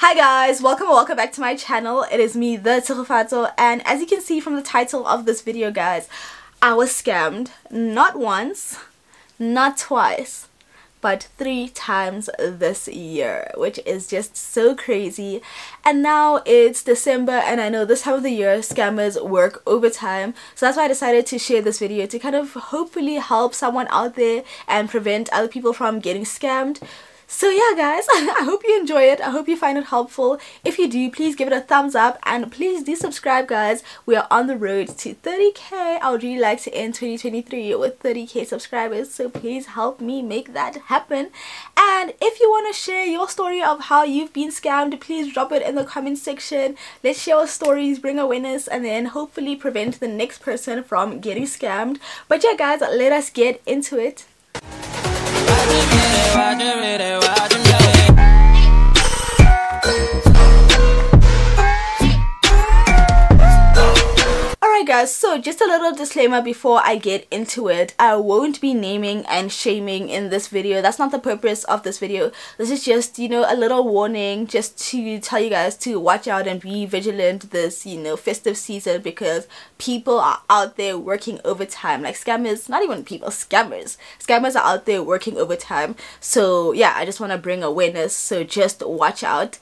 Hi guys, welcome back to my channel. It is me, the Tshegofatso, and as you can see from the title of this video, guys, I was scammed not once, not twice, but 3 times this year, which is just so crazy. And now it's December, and I know this time of the year scammers work overtime, so that's why I decided to share this video to kind of hopefully help someone out there and prevent other people from getting scammed. So yeah guys, I hope you enjoy it. I hope you find it helpful. If you do, please give it a thumbs up and please do subscribe, guys. We are on the road to 30k. I would really like to end 2023 with 30k subscribers, so please help me make that happen. And if you want to share your story of how you've been scammed, please drop it in the comment section. Let's share our stories, bring awareness, and then hopefully prevent the next person from getting scammed. But yeah guys, let us get into it. Alright guys, so just a little disclaimer before I get into it. I won't be naming and shaming in this video. That's not the purpose of this video. This is just, you know, a little warning just to tell you guys to watch out and be vigilant this, you know, festive season, because people are out there working overtime. Like scammers, not even people, scammers are out there working overtime. So yeah, I just want to bring awareness, so just watch out.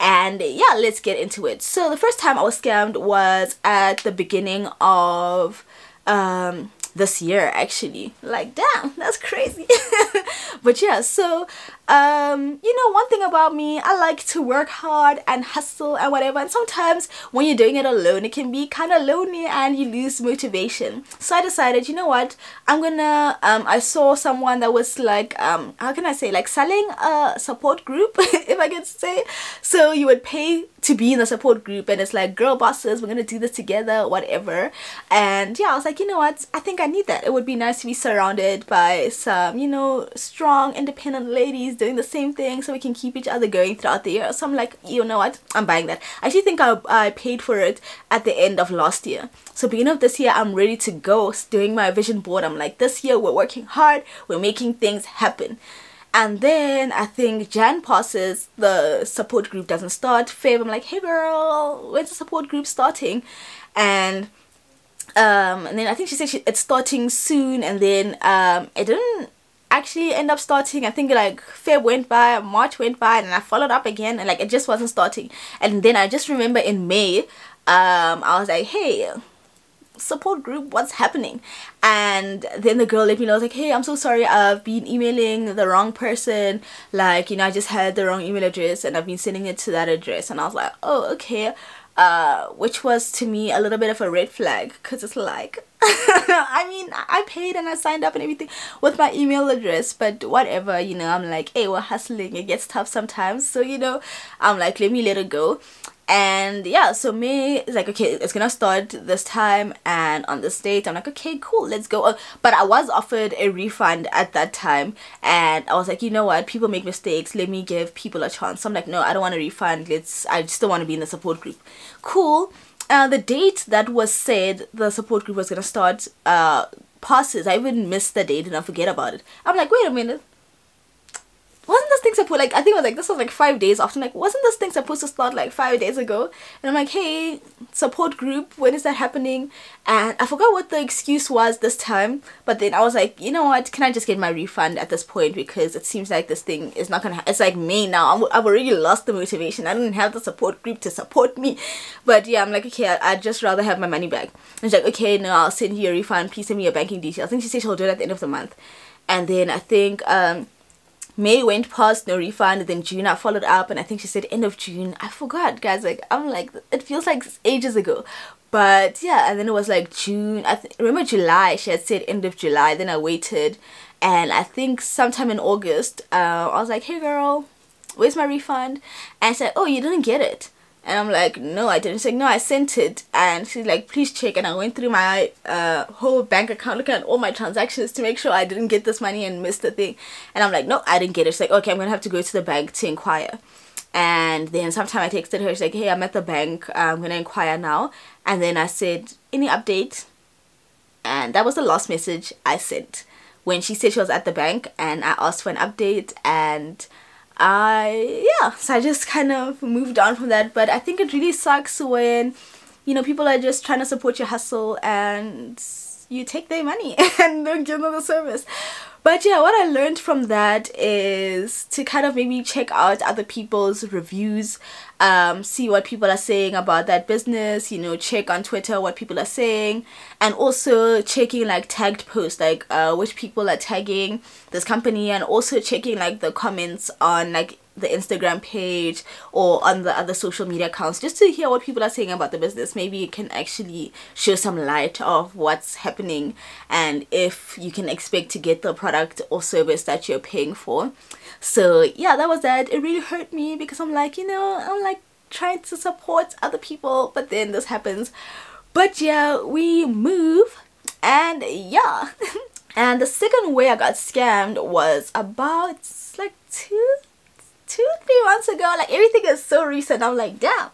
And yeah, let's get into it. So the first time I was scammed was at the beginning of this year, actually. Like damn, that's crazy. But yeah, so you know, one thing about me, I like to work hard and hustle and whatever, and sometimes when you're doing it alone it can be kind of lonely and you lose motivation. So I decided, you know what, I'm gonna I saw someone that was like how can I say, like selling a support group if I can say. So you would pay to be in the support group and it's like, girl bosses, we're gonna do this together, whatever. And yeah, I was like, you know what, I think I need that. It would be nice to be surrounded by some, you know, strong independent ladies doing the same thing, so we can keep each other going throughout the year. So I'm like, you know what, I'm buying that. I actually think I paid for it at the end of last year. So beginning of this year, I'm ready to go doing my vision board. I'm like, this year we're working hard, we're making things happen. And then I think Jan passes, the support group doesn't start. Feb, I'm like, hey girl, when's the support group starting? And then I think she said it's starting soon, and then it didn't actually end up starting. I think like Feb went by, March went by, and I followed up again, and like it just wasn't starting. And then I just remember in May, I was like, hey, support group, what's happening? And then the girl let me know. I was like, hey, I'm so sorry, I've been emailing the wrong person, like, you know, I just had the wrong email address and I've been sending it to that address. And I was like, oh, okay. Which was to me a little bit of a red flag, because it's like I mean, I paid and I signed up and everything with my email address, but whatever, you know. I'm like, hey, we're hustling, it gets tough sometimes, so you know, I'm like, let me let it go. And yeah, so May is like, okay, it's gonna start this time and on this date. I'm like, okay, cool, let's go. But I was offered a refund at that time, and I was like, you know what, people make mistakes, let me give people a chance. So I'm like, no, I don't want a refund, I just don't want to be in the support group. Cool. The date that was said the support group was gonna start passes. I even missed the date and I forget about it. I'm like, wait a minute, wasn't this thing supposed, like, I think it was like, this was like 5 days after. I'm like, wasn't this thing supposed to start like 5 days ago? And I'm like, hey, support group, when is that happening? And I forgot what the excuse was this time, but then I was like, you know what, can I just get my refund at this point, because it seems like this thing is not gonna, it's like May now, I've already lost the motivation, I didn't have the support group to support me. But yeah, I'm like, okay, I'd just rather have my money back. And she's like, okay, no, I'll send you a refund, please send me your banking details. I think she said she'll do it at the end of the month. And then I think May went past, no refund. Then June I followed up, and I think she said end of June. I forgot, guys. Like, I'm like, it feels like ages ago. But yeah, and then it was like June. Remember July, she had said end of July. Then I waited, and I think sometime in August, I was like, hey girl, where's my refund? And she said, oh, you didn't get it. And I'm like, no, I didn't. She's like, no, I sent it. And she's like, please check. And I went through my whole bank account, looking at all my transactions to make sure I didn't get this money and miss the thing. And I'm like, no, I didn't get it. She's like, okay, I'm gonna have to go to the bank to inquire. And then sometime I texted her. She's like, hey, I'm at the bank, I'm gonna inquire now. And then I said, any update? And that was the last message I sent when she said she was at the bank. And I asked for an update, and so I just kind of moved on from that. But I think it really sucks when, you know, people are just trying to support your hustle and you take their money and don't give them the service. But yeah, what I learned from that is to kind of maybe check out other people's reviews, see what people are saying about that business, you know, check on Twitter what people are saying, and also checking like tagged posts, like which people are tagging this company, and also checking like the comments on like the Instagram page or on the other social media accounts, just to hear what people are saying about the business. Maybe it can actually show some light of what's happening and if you can expect to get the product or service that you're paying for. So yeah, that was that. It really hurt me because I'm like, you know, I'm like trying to support other people, but then this happens. But yeah, we move, and yeah. And the second way I got scammed was about like 2-3 months ago. Like, everything is so recent. I'm like, damn,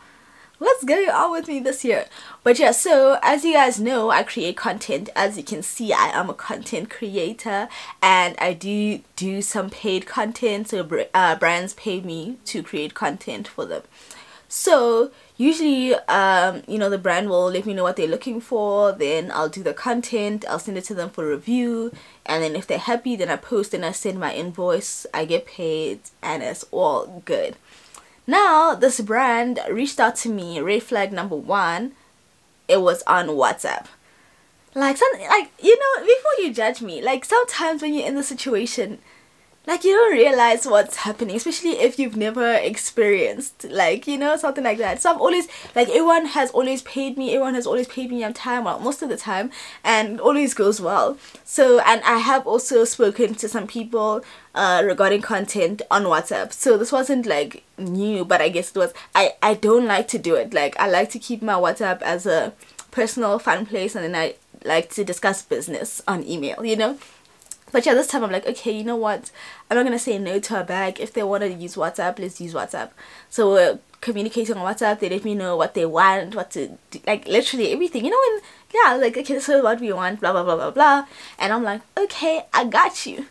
what's going on with me this year? But yeah, so as you guys know, I create content. As you can see, I am a content creator, and I do some paid content. So brands pay me to create content for them. So usually you know, the brand will let me know what they're looking for, then I'll do the content, I'll send it to them for review, and then if they're happy, then I post and I send my invoice, I get paid, and it's all good. Now this brand reached out to me, red flag number 1, it was on WhatsApp. Like, something like, you know, before you judge me, like sometimes when you're in the situation, like, you don't realize what's happening, especially if you've never experienced, like, you know, something like that. So I've always, like, everyone has always paid me on time, well, most of the time, and it always goes well. So, and I have also spoken to some people regarding content on WhatsApp. So this wasn't like new, but I guess it was. I don't like to do it. Like, I like to keep my WhatsApp as a personal fun place, and then I like to discuss business on email, you know. But yeah, this time I'm like, okay, you know what, I'm not gonna say no to a bag. If they want to use WhatsApp, let's use WhatsApp. So we're communicating on WhatsApp. They let me know what they want, what to do, like literally everything, you know. And yeah, like, okay, so what we want, blah blah blah blah blah. And I'm like, okay, I got you.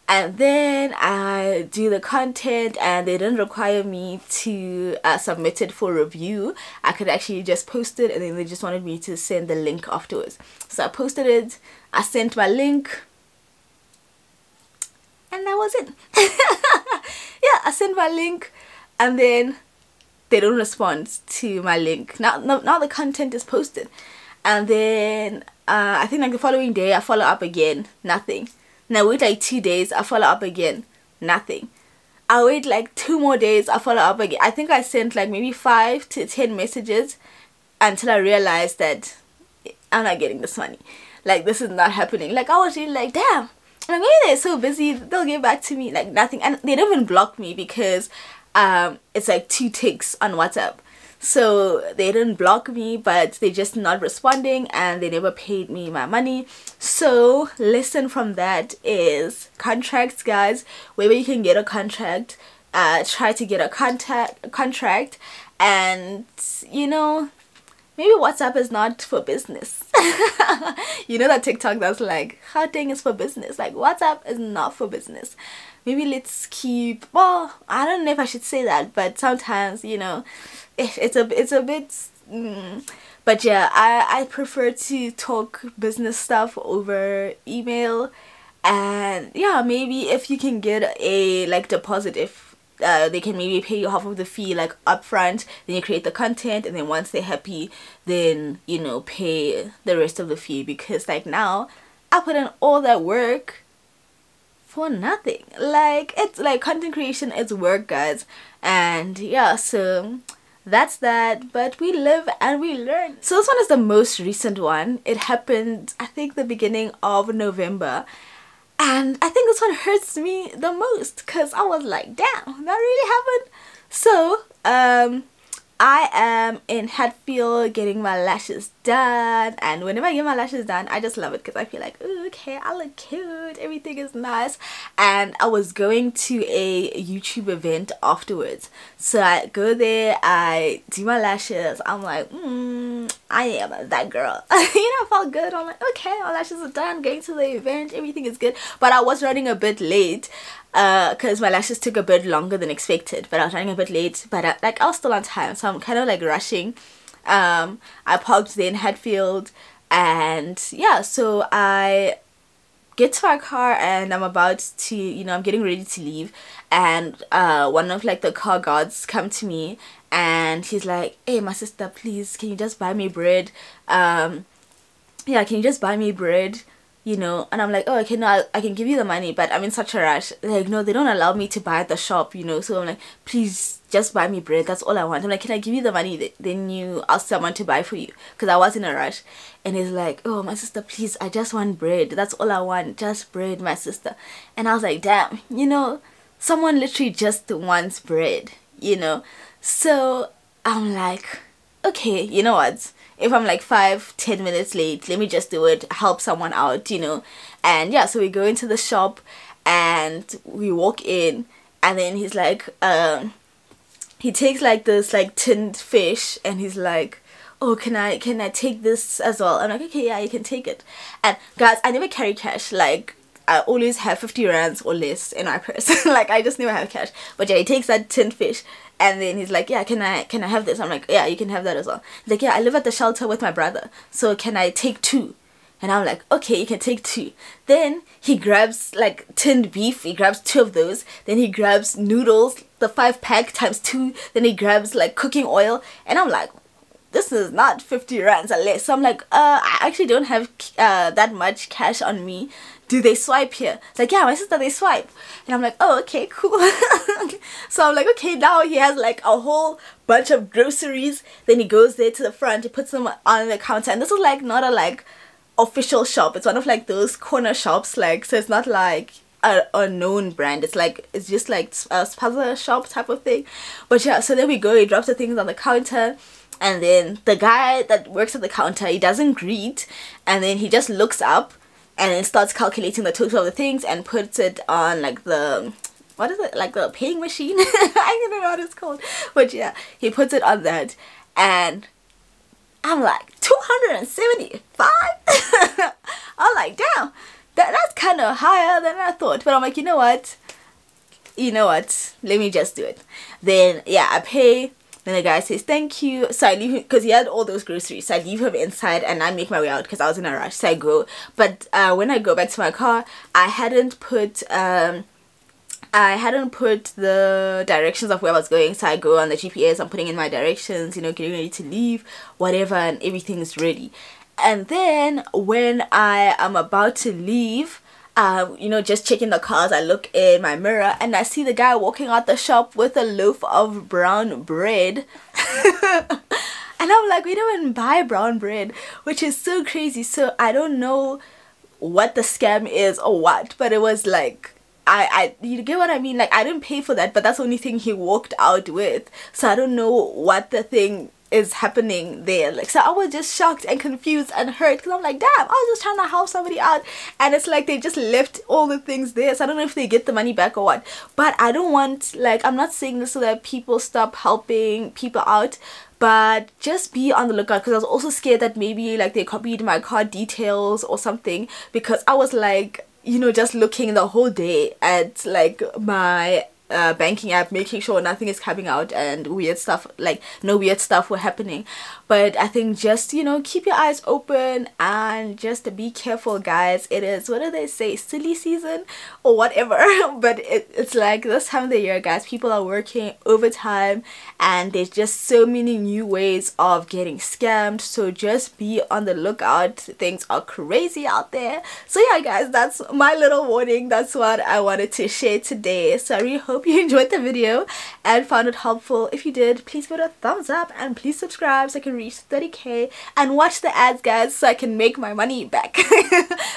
And then I do the content, and they didn't require me to submit it for review. I could actually just post it, and then they just wanted me to send the link afterwards. So I posted it, I sent my link, and that was it. Yeah, I sent my link, and then they don't respond to my link. Now the content is posted, and then I think like the following day I follow up again, nothing. Now wait like 2 days, I follow up again, nothing. I wait like 2 more days, I follow up again. I think I sent like maybe 5 to 10 messages until I realized that I'm not getting this money. Like, this is not happening. Like, I was really like, damn. Like, maybe they're so busy, they'll get back to me. Like, nothing. And they don't even block me because it's like 2 ticks on WhatsApp. So they didn't block me, but they're just not responding, and they never paid me my money. So lesson from that is contracts, guys. Wherever you can get a contract, try to get a contract. And you know, maybe WhatsApp is not for business. You know that TikTok that's like, how dang is for business? Like, WhatsApp is not for business. Maybe let's keep, well, I don't know if I should say that, but sometimes, you know, it's a bit but yeah, I prefer to talk business stuff over email. And yeah, maybe if you can get a like deposit, if they can maybe pay you half of the fee like upfront, then you create the content, and then once they're happy, then, you know, pay the rest of the fee. Because like now I put in all that work for nothing. Like, it's like content creation is work, guys. And yeah, so that's that. But we live and we learn. So this one is the most recent one. It happened, I think, the beginning of November. And I think this one hurts me the most because I was like, damn, that really happened. So I am in Hatfield getting my lashes done, and whenever I get my lashes done, I just love it because I feel like, ooh, okay, I look cute, everything is nice. And I was going to a YouTube event afterwards, so I go there, I do my lashes, I'm like, I am that girl. You know, I felt good. I'm like, okay, my lashes are done, going to the event, everything is good. But I was running a bit late because my lashes took a bit longer than expected, but I was running a bit late, but I was still on time, so I'm kind of like rushing. I parked there in Hatfield, and yeah, so I get to my car and I'm about to, you know, I'm getting ready to leave, and one of like the car guards come to me and he's like, hey, my sister, please, can you just buy me bread? Yeah, can you just buy me bread, you know? And I'm like, oh, okay, no, I can give you the money, but I'm in such a rush. Like, no, they don't allow me to buy at the shop, you know? So I'm like, please just buy me bread, that's all I want. I'm like, can I give you the money, then you ask someone to buy for you? Because I was in a rush. And he's like, oh, my sister, please, I just want bread, that's all I want, just bread, my sister. And I was like, damn, you know, someone literally just wants bread, you know? So I'm like, okay, you know what, if I'm like 5-10 minutes late, let me just do it, help someone out, you know? And yeah, so we go into the shop and we walk in, and then he's like, he takes like this like tinned fish, and he's like, oh, can I take this as well? I'm like, okay, yeah, you can take it. And guys, I never carry cash. Like, I always have 50 rands or less in my purse. Like, I just never have cash. But yeah, he takes that tinned fish, and then he's like, yeah, can I have this? I'm like, yeah, you can have that as well. He's like, yeah, I live at the shelter with my brother, so can I take 2? And I'm like, okay, you can take 2. Then he grabs like tinned beef, he grabs 2 of those. Then he grabs noodles, the 5-pack times 2. Then he grabs like cooking oil, and I'm like, this is not 50 rands or less. So I'm like, I actually don't have that much cash on me. Do they swipe here? It's like, yeah, my sister, they swipe. And I'm like, oh, okay, cool. So I'm like, okay, now he has like a whole bunch of groceries. Then he goes there to the front, he puts them on the counter. And this is like not a like official shop. It's one of like those corner shops, like, so it's not like a known brand. It's like, it's just like a spaza shop type of thing. But yeah, so then we go, he drops the things on the counter. And then the guy that works at the counter, he doesn't greet, and then he just looks up and then starts calculating the total of the things and puts it on like the, what is it, like the paying machine? I don't know what it's called, but yeah, he puts it on that, and I'm like, 275? I'm like, damn, that's kind of higher than I thought. But I'm like, you know what, let me just do it. Then yeah, I pay. Then the guy says thank you, so I leave him because he had all those groceries, so I leave him inside and I make my way out because I was in a rush. So I go, but when I go back to my car, I hadn't put the directions of where I was going. So I go on the GPS, I'm putting in my directions, you know, getting ready to leave, whatever, and everything is ready. And then when I am about to leave, you know, just checking the cars, I look in my mirror and I see the guy walking out the shop with a loaf of brown bread. And I'm like, we don't even buy brown bread, which is so crazy. So I don't know what the scam is or what, but it was like, you get what I mean? Like, I didn't pay for that, but that's the only thing he walked out with. So I don't know what the thing is happening there. Like, so I was just shocked and confused and hurt because I'm like, damn, I was just trying to help somebody out, and it's like they just left all the things there. So I don't know if they get the money back or what, but I don't want, like, I'm not saying this so that people stop helping people out, but just be on the lookout, because I was also scared that maybe like they copied my card details or something, because I was like, you know, just looking the whole day at like my banking app, making sure nothing is coming out and weird stuff, like no weird stuff were happening. But I think just, you know, keep your eyes open and just be careful, guys. It is, what do they say, silly season or whatever. But it's like this time of the year, guys, people are working overtime and there's just so many new ways of getting scammed. So just be on the lookout. Things are crazy out there. So yeah, guys, that's my little warning. That's what I wanted to share today. So I really hope you enjoyed the video and found it helpful. If you did, please give it a thumbs up and please subscribe so I can reach 30k and watch the ads, guys, so I can make my money back.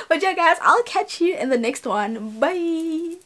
But yeah, guys, I'll catch you in the next one. Bye.